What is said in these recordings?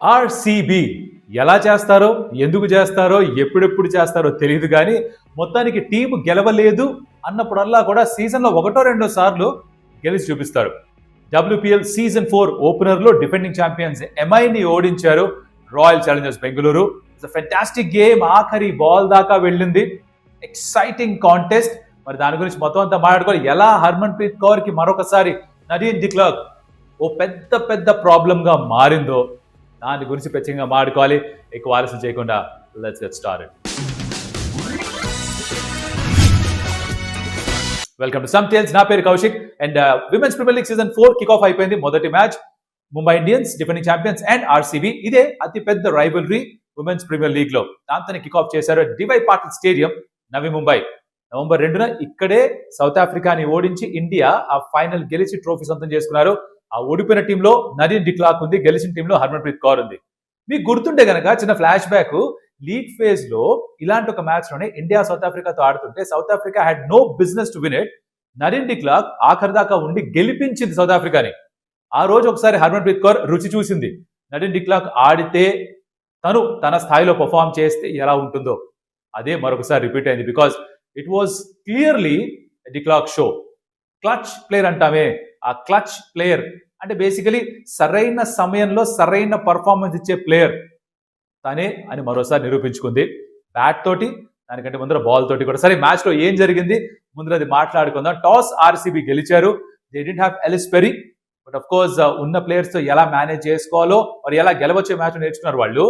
RCB ఎలా చేస్తారో, ఎందుకు చేస్తారో, ఎప్పుడెప్పుడు చేస్తారో తెలియదు కానీ మొత్తానికి టీం గెలవలేదు అన్నప్పుడల్లా కూడా సీజన్లో ఒకటో రెండో సార్లు గెలిచి చూపిస్తారు. WPL సీజన్ 4 ఓపెనర్లో డిఫెండింగ్ ఛాంపియన్స్ ఎంఐని ఓడించారు royal challengers Bengaluru. It's fantastic game, ఆఖరి బాల్ దాకా వెళ్ళింది. Exciting contest. మరి దాని గురించి మొత్తం అంతా మాట్లాడుకోవాలి. ఎలా హర్మన్ ప్రీత్ కౌర్ కి మరొకసారి నదీన్ డిక్లర్క్ ఓ పెద్ద పెద్ద ప్రాబ్లం గా మారిందో దాని గురించి ప్రత్యేకంగా మాట్లాడుకోవాలి. ఎక్కువ ఆలస్యం చేయకుండా let's get started. Welcome to some tales. నా పేరు Kaushik and women's premier league season 4 kick off అయిపోయింది. మొదటి match Mumbai Indians defending champions and RCB. ఇదే అతి పెద్ద రైవల్రీ విమెన్స్ ప్రీమియర్ లీగ్ లో. దాంతో కిక్ ఆఫ్ చేశారు DY Patil stadium, Navi Mumbai. November 2న ఇక్కడే సౌత్ ఆఫ్రికాని ఓడించి ఇండియా ఆ ఫైనల్ గెలిచి ట్రోఫీ సొంతం చేసుకున్నారు. ఆ ఓడిపోయిన టీంలో నదీన్ డిక్లార్క్ ఉంది, గెలిచిన టీంలో హర్మన్ ప్రీత్ కౌర్ ఉంది. మీకు గుర్తుంటే గనక చిన్న ఫ్లాష్ బ్యాక్, లీగ్ ఫేజ్ లో ఇలాంటి ఒక మ్యాచ్ లోనే ఇండియా సౌత్ ఆఫ్రికాతో ఆడుతుంటే south Africa had no business to win it. Nadine de Klerk ఆఖరి దాకా ఉండి గెలిపించింది సౌత్ ఆఫ్రికాని. ఆ రోజు ఒకసారి హర్మన్ ప్రీత్ కౌర్ రుచి చూసింది. నదీన్ డిక్లార్క్ ఆడితే తను తన స్థాయిలో పర్ఫామ్ చేస్తే ఎలా ఉంటుందో అదే మరొకసారి రిపీట్ అయింది. Because it was clearly de Klerk show. Clutch player అంటామే, ఆ క్లచ్ ప్లేయర్ అంటే బేసికలీ సరైన సమయంలో సరైన పర్ఫార్మెన్స్ ఇచ్చే ప్లేయర్ తనే అని మరోసారి నిరూపించుకుంది. బ్యాట్ తోటి, దానికంటే ముందర బాల్ తోటి కూడా. సరే, మ్యాచ్ లో ఏం జరిగింది ముందర అది మాట్లాడుకుందాం. టాస్ ఆర్సీబీ గెలిచారు. They did have Ellyse Perry, but of course ఉన్న ప్లేయర్స్ తో ఎలా మేనేజ్ చేసుకోవాలో మరి ఎలా గెలవచ్చే మ్యాచ్ నేర్చుకున్నారు వాళ్ళు.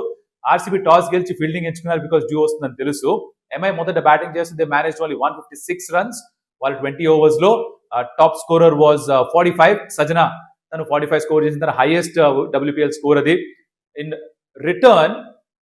ఆర్సీబీ టాస్ గెలిచి ఫీల్డింగ్ ఎంచుకున్నారు బికాస్ డ్యూ వస్తుందని తెలుసు. ఎంఐ మొదట బ్యాటింగ్ చేస్తుంది. They manage only 156 runs. వాళ్ళు 20 ఓవర్స్ లో. Top scorer was 45. సజన తను 45 స్కోర్ చేసిన తన హైయెస్ట్ WPL స్కోర్ అది. ఇన్ రిటర్న్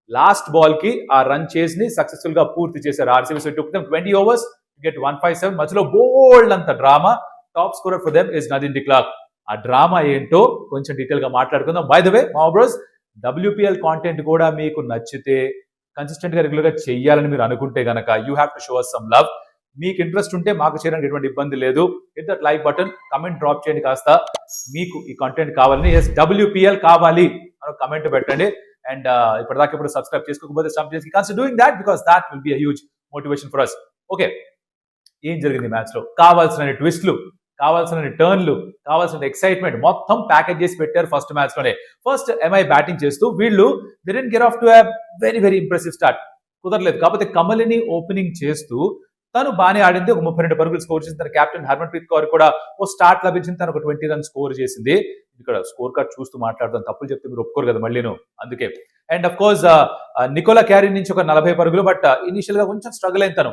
లాస్ట్ బాల్ కి ఆ రన్ చేసి సక్సెస్ఫుల్ గా పూర్తి చేశారు RCB. So took them 20 overs to get 157. మధ్యలో బోల్డ్ అంత drama. Top scorer for them is Nadine de Klerk. ఆ డ్రామా ఏంటో కొంచెం డీటెయిల్ గా మాట్లాడుకుందాం. బై ద వే మా బ్రోస్, WPL కాంటెంట్ కూడా మీకు నచ్చితే కన్సిస్టెంట్ గా రెగ్యులర్ గా చెయ్యాలని మీరు అనుకుంటే గనక you have to show us some love. మీకు ఇంట్రెస్ట్ ఉంటే మాకు చేయడానికి ఎటువంటి ఇబ్బంది లేదు. Hit that like button, comment drop చేయండి కాస్త. మీకు ఈ కంటెంట్ కావాలని, ఎస్ WPL కావాలి అని కమెంట్ పెట్టండి. అండ్ ఇప్పటిదాకా ఇప్పుడు సబ్స్క్రైబ్ చేసుకోకపోతే consider doing that because that will be huge motivation for us. Okay, ఏం జరిగింది మ్యాచ్ లో? కావాల్సిన ట్విస్ట్లు, కావాల్సిన టర్న్లు, కావాల్సిన ఎక్సైట్మెంట్ మొత్తం ప్యాకేజ్ చేసి పెట్టారు ఫస్ట్ మ్యాచ్ లోనే. ఫస్ట్ ఎంఐ బ్యాటింగ్ చేస్తూ వీళ్ళు they didn't get off to a very very impressive start. కుదరలేదు. కాకపోతే కమలిని ఓపెనింగ్ చేస్తూ తను బాగానే ఆడింది. ఒక 32 పరుగులు స్కోర్ చేసింది. తన కెప్టెన్ హర్మన్ ప్రీత్ కౌర్ కూడా ఓ స్టార్ట్ లభించింది. తను ఒక 20 రన్స్ స్కోర్ చేసింది. ఇక్కడ స్కోర్ కార్డ్ చూస్తూ మాట్లాడతాను, తప్పులు చెప్తే మీరు ఒప్పుకోరు కదా మళ్ళీను, అందుకే. And of course Nicola Carey నుంచి ఒక 40 పరుగులు. బట్ ఇనిషియల్ గా కొంచెం స్ట్రగుల్ అయింది తను.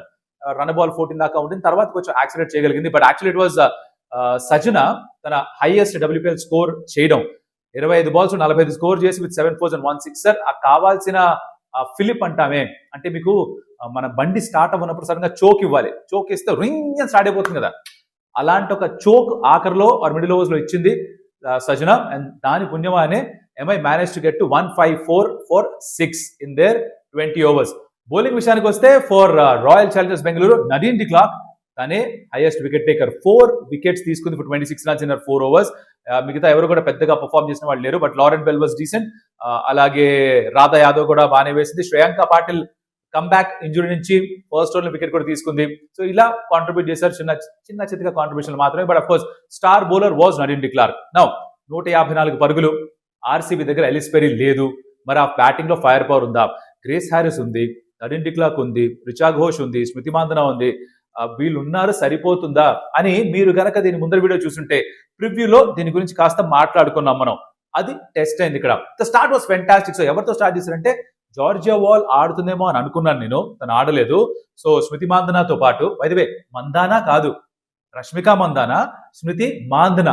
రన్ బాల్ 14 దాకా ఉంటుంది. తర్వాత కొంచెం యాక్సిలేట్ చేయగలిగింది. బట్ యాక్చువల్లీ ఇట్ వాజ్ సజన తన హైయెస్ట్ WPL స్కోర్ చేయడం. 25 బాల్స్ 45 స్కోర్ చేసి విత్ 7 4s and 1 6. ఆ కావాల్సిన ఫిలిప్ అంటామే, అంటే మీకు మన బండి స్టార్ట్ అవ్వనప్పుడు సడన్గా చోక్ ఇవ్వాలి. చోక్ ఇస్తే రింగ్ అని స్టార్ట్ అయిపోతుంది కదా, అలాంటి ఒక చోక్ ఆఖరిలో ఆర్ మిడిల్ ఓవర్స్ లో ఇచ్చింది సజన. అండ్ దాని పుణ్యమానే MI manage to get to 154 for 6 in their 20 overs. Bowling విషయానికి వస్తే for royal challengers Bengaluru, Nadine de Klerk తనే హైయెస్ట్ వికెట్ టేకర్. 4 వికెట్స్ తీసుకుంది ఫర్ 26 రన్స్ ఇన్ 4 ఓవర్స్. మిగతా ఎవరు కూడా పెద్దగా పర్ఫామ్ చేసిన వాళ్ళు లేరు. But Lauren Bell was decent. అలాగే రాధా యాదవ్ కూడా బాగానే వేసింది. శ్రేయాంక పాటిల్ కమ్బ్యాక్ ఇంజురీ నుంచి ఫస్ట్ ఓవర్ వికెట్ కూడా తీసుకుంది. సో ఇలా కాంట్రిబ్యూట్ చేశారు, చిన్న చిన్న చిన్నగా కాంట్రిబ్యూషన్ మాత్రమే. But of course star bowler was Nadine de Klerk. Now 154 పరుగులు. ఆర్సీబీ దగ్గర ఎలిస్ పెరీ లేదు. మరి ఆ బ్యాటింగ్ లో ఫైర్ పవర్ ఉందా? గ్రేస్ హ్యారిస్ ఉంది, నదీన్ డిక్లార్క్ ఉంది, రిచా ఘోష్ ఉంది, స్మృతి మాందన ఉంది. వీళ్ళు ఉన్నారు, సరిపోతుందా అని మీరు గనక దీని ముందర వీడియో చూస్తుంటే ప్రివ్యూలో దీని గురించి కాస్త మాట్లాడుకున్నాం మనం. అది టెస్ట్ అయింది ఇక్కడ. The start was fantastic. So ఎవరితో స్టార్ట్ చేశారంటే జార్జియా వాల్ ఆడుతుందేమో అని అనుకున్నాను నేను, తను ఆడలేదు. సో స్మృతి మాందనాతో పాటు, బై ది వే మందానా కాదు, రష్మిక మందానా, స్మృతి మాందన.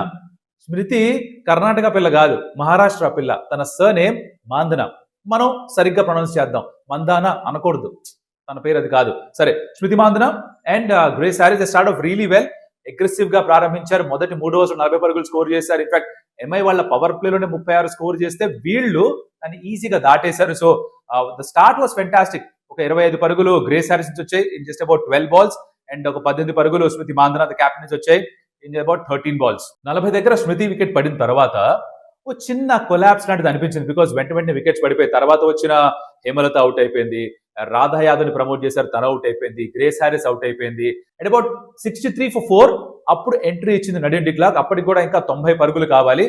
స్మృతి కర్ణాటక పిల్ల కాదు, మహారాష్ట్ర పిల్ల. తన సర్నేమ్ మాందన. మనం సరిగ్గా ప్రొనౌన్స్ చేద్దాం, మందానా అనకూడదు, తన పేరు అది కాదు. సరే, Smriti Mandhana and Grace Harris start off really well. Aggressive గా ప్రారంభించారు. మొదటి 3 ఓవర్స్ 40 పరుగులు స్కోర్ చేశారు. ఇన్ఫాక్ట్ ఎంఐ వాళ్ళ పవర్ ప్లేలోనే 36 స్కోర్ చేస్తే వీళ్ళు దాన్ని ఈజీగా దాటేశారు. So the start was fantastic. ఒక 25 పరుగులు గ్రేస్ హ్యారిస్ నుంచి వచ్చాయి in just about 12 balls. And ఒక 18 పరుగులు స్మృతి మాందన కెప్టెన్ నుంచి వచ్చాయి ఇన్ అబౌట్ 13 బాల్స్. 40 దగ్గర స్మృతి వికెట్ పడిన తర్వాత ఓ చిన్న కొలాప్స్ లాంటిది అనిపించింది. బికాస్ వెంటనే వికెట్స్ పడిపోయి తర్వాత వచ్చిన హేమలత అవుట్ అయిపోయింది. రాధా యాదవ్ ని ప్రమోట్ చేశారు, తన అవుట్ అయిపోయింది. గ్రేస్ హారిస్ అవుట్ అయిపోయింది. అట్ అబౌట్ 63 for 4 అప్పుడు ఎంట్రీ ఇచ్చింది నడిన్ డిక్లార్క్. అప్పటికి కూడా ఇంకా 90 పరుగులు కావాలి.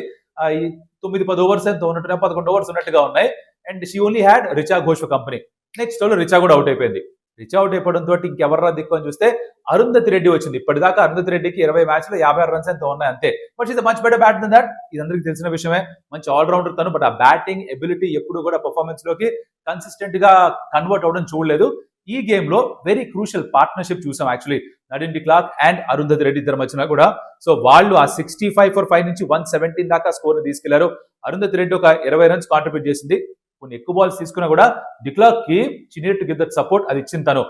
ఈ 9-10 ఓవర్స్ ఎంతో ఉన్నట్టుగా 11 ఓవర్స్ ఉన్నట్టుగా ఉన్నాయి. And she only had Richa Ghosh company. Next over Richa కూడా అవుట్ అయిపోయింది. రిచా అవుట్ అయిపోవడంతో ఇంకెవర్రా దిక్కు అని చూస్తే అరుంధతి రెడ్డి వచ్చింది. ఇప్పటిదాకా అరుంధతి రెడ్డికి 20 మ్యాచ్లు 56 రన్స్ ఎంతో ఉన్నాయి అంతే. But is much better bat than that. ఇది అందరికీ తెలిసిన విషయమే. మంచి ఆల్రౌండర్ తను. బట్ ఆ బ్యాటింగ్ ఎబిలిటీ ఎప్పుడు కూడా పర్ఫార్మెన్స్ లోకి కన్సిస్టెంట్ గా కన్వర్ట్ అవ్వడం చూడలేదు. ఈ గేమ్ లో వెరీ క్రూషియల్ పార్ట్నర్షిప్ చూసాం యాక్చువల్లీ నడిన్ డిక్లార్క్ అండ్ అరుంధతి రెడ్డి ఇద్దరు మధ్యన కూడా. సో వాళ్ళు ఆ 65 for 5 నుంచి 117 దాకా స్కోర్ తీసుకెళ్లారు. అరుంధతి రెడ్డి ఒక 20 రన్స్ కాంట్రిబ్యూట్ చేసింది. కొన్ని ఎక్కువ బాల్స్ తీసుకున్నా కూడా డిక్లార్క్ కి చిన్నట్టు గిద్ద సపోర్ట్ అది ఇచ్చింది తను.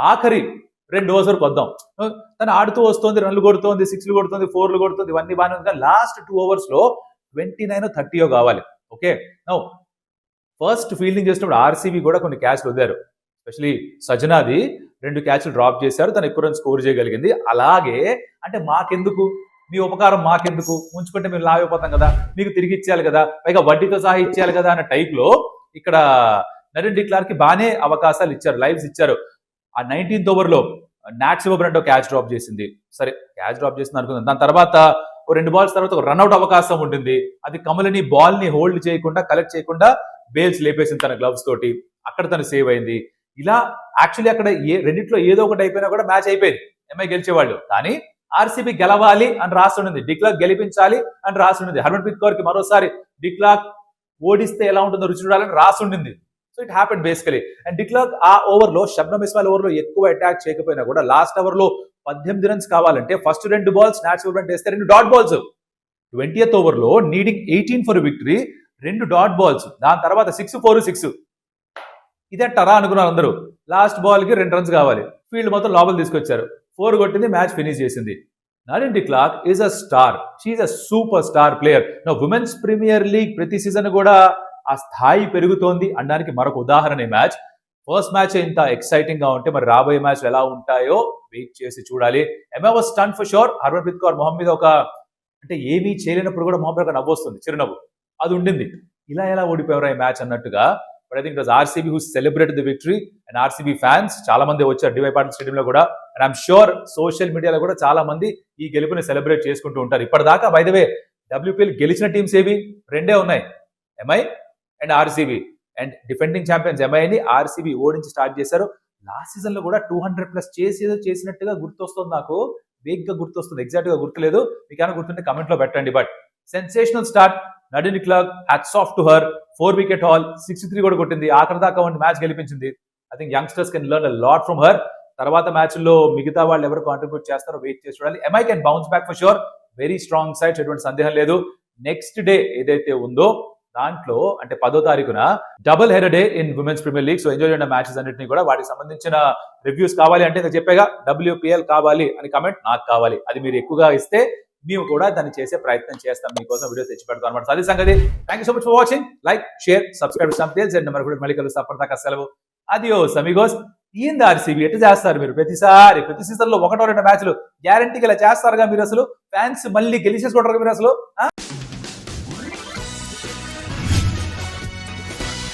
ఆఖరి 2 overs వరకు వద్దాం. తను ఆడుతూ వస్తుంది, రన్లు కొడుతోంది, 6లు కొడుతుంది, 4లు కొడుతుంది, ఇవన్నీ బాగానే ఉంది. లాస్ట్ 2 overs లో 29-30 కావాలి. ఓకే, నౌ ఫస్ట్ ఫీల్డింగ్ చేసినప్పుడు ఆర్సీబీ కూడా కొన్ని క్యాచ్లు వదిలారు. ఎస్పెషలీ సజనాది 2 క్యాచ్లు డ్రాప్ చేశారు. తను ఎక్కువ రన్ స్కోర్ చేయగలిగింది. అలాగే అంటే మాకెందుకు, మీ ఉపకారం మాకెందుకు, ఉంచుకుంటే మేము లావ్ అయిపోతాం కదా, మీకు తిరిగి ఇచ్చేయాలి కదా, పైగా వడ్డీతో సహా ఇచ్చేయాలి కదా అన్న టైప్ లో ఇక్కడ నడిన్ డిక్లార్క్ కి బాగానే అవకాశాలు ఇచ్చారు, లైవ్స్ ఇచ్చారు. ఆ 19th ఓవర్లో నాట్ శివబ్రంటో క్యాచ్ డ్రాప్ చేసింది. సరే క్యాచ్ డ్రాప్ చేసింది అనుకుందాం. దాని తర్వాత 2 balls తర్వాత ఒక రన్అట్ అవకాశం ఉంటుంది. అది కమలని బాల్ ని హోల్డ్ చేయకుండా, కలెక్ట్ చేయకుండా బేల్స్ లేపేసింది తన గ్లవ్స్ తోటి. అక్కడ తను సేవ్ అయింది. ఇలా యాక్చువల్లీ అక్కడ రెండిట్లో ఏదో ఒకటి అయిపోయినా కూడా మ్యాచ్ అయిపోయింది, ఎంఐ గెలిచేవాళ్ళు. కానీ ఆర్సీబీ గెలవాలి అని రాస్తుండింది, డిక్లార్క్ గెలిపించాలి అని రాస్తుండింది. హర్మన్ప్రీత్ కౌర్ కి మరోసారి డిక్లార్క్ ఓడిస్తే ఎలా ఉంటుందో రుచి చూడాలని రాస్తుండింది. So it happen basically. And de Klerk ఆ ఓవర్లో, షబ్నమ్ ఇస్మాయిల్ ఓవర్లో ఎక్కువ అటాక్ చేయకపోయినా కూడా లాస్ట్ ఓవర్ లో 18 runs కావాలంటే ఫస్ట్ 2 balls నాట్ శివబ్రంట్ వేస్తే 2 dot balls. 20th ఓవర్లో needing 18 for victory, 2 dot balls. దాని తర్వాత 6, 4, 6. ఇదే టరా అనుకున్నారు అందరూ. లాస్ట్ బాల్ కి 2 runs కావాలి. ఫీల్డ్ మొత్తం లోపల తీసుకొచ్చారు, 4 కొట్టింది, మ్యాచ్ ఫినిష్ చేసింది. Nadine de Klerk is a star. She a super star player. Women's premier league ప్రతి సీజన్ కూడా ఆ స్థాయి పెరుగుతోంది అనడానికి మరొక ఉదాహరణ ఈ మ్యాచ్. ఫస్ట్ మ్యాచ్ ఇంత ఎక్సైటింగ్ గా ఉంటే మరి రాబోయే మ్యాచ్ ఎలా ఉంటాయో వెయిట్ చేసి చూడాలి. MI was stun for sure. Harmanpreet Kaur మొహం మీద ఒక అంటే ఏమీ చేయలేనప్పుడు కూడా మొహం మీద నవ్వు వస్తుంది, చిరునవ్వు అది ఉండింది. ఇలా ఎలా ఓడిపోయారా ఈ మ్యాచ్ అన్నట్టుగా. But I think it was RCB who celebrated the victory. And RCB fans చాలా మంది వచ్చారు డివై పాటిల్ స్టేడియం లో కూడా. అండ్ ఐఎమ్ షూర్ సోషల్ మీడియాలో కూడా చాలా మంది ఈ గెలుపుని సెలబ్రేట్ చేసుకుంటూ ఉంటారు. ఇప్పటిదాకా బై ద వే డబ్ల్యూపీఎల్ గెలిచిన టీమ్స్ ఏవి? 2 ఉన్నాయి, MI and RCB. And defending champions ఎంఐని ఆర్సీబీ ఓడించి స్టార్ట్ చేశారు. లాస్ట్ సీజన్ లో కూడా 200+ చేసినట్టుగా గుర్తొస్తుంది నాకు, వేగ్ గా గుర్తొస్తుంది, ఎగ్జాక్ట్ గా గుర్తులేదు. మీకు ఏమైనా గుర్తుంటే కమెంట్ లో పెట్టండి. But sensational start Nadine de Klerk, hats off to her. 4 wicket haul, 63 కూడా కొట్టింది. ఆఖరి దాకా మ్యాచ్ గెలిపించింది. I think youngsters can learn a lot from her. తర్వాత మ్యాచ్ లో మిగతా వాళ్ళు ఎవరు కాంట్రిబ్యూట్ చేస్తారో వెయిట్ చేసి చూడాలి. MI can bounce back for sure. Very strong side, ఎటువంటి సందేహం లేదు. నెక్స్ట్ డే ఏదైతే ఉందో దాంట్లో అంటే 10వ తారీఖున double header day in women's premier league. So enjoy చేయండి మ్యాచెస్ అన్నింటినీ కూడా. వాటికి సంబంధించిన రివ్యూస్ కావాలి అంటే నేను చెప్పేగా WPL కావాలి అని కమెంట్ నాకు కావాలి. అది మీరు ఎక్కువగా ఇస్తే మేము కూడా దాన్ని చేసే ప్రయత్నం చేస్తాం, మీకోసం వీడియో తెచ్చి పెడతాం అనమాట. అది సంగతి. Thank you so much for watching. Like, share, subscribe something and మరి కూడా మళ్ళీ కలుస్తా. అప్పటిదాకా సెలవు. అదియోస్ అమిగోస్. ఏంది ఆర్సీబీ ఎట్లా చేస్తారు మీరు? ప్రతి సీజన్ లో 1-2 మ్యాచ్లు గ్యారంటీగా ఇలా చేస్తారుగా మీరు? అసలు ఫ్యాన్స్ మళ్ళీ గెలిచేసుకుంటారు మీరు అసలు.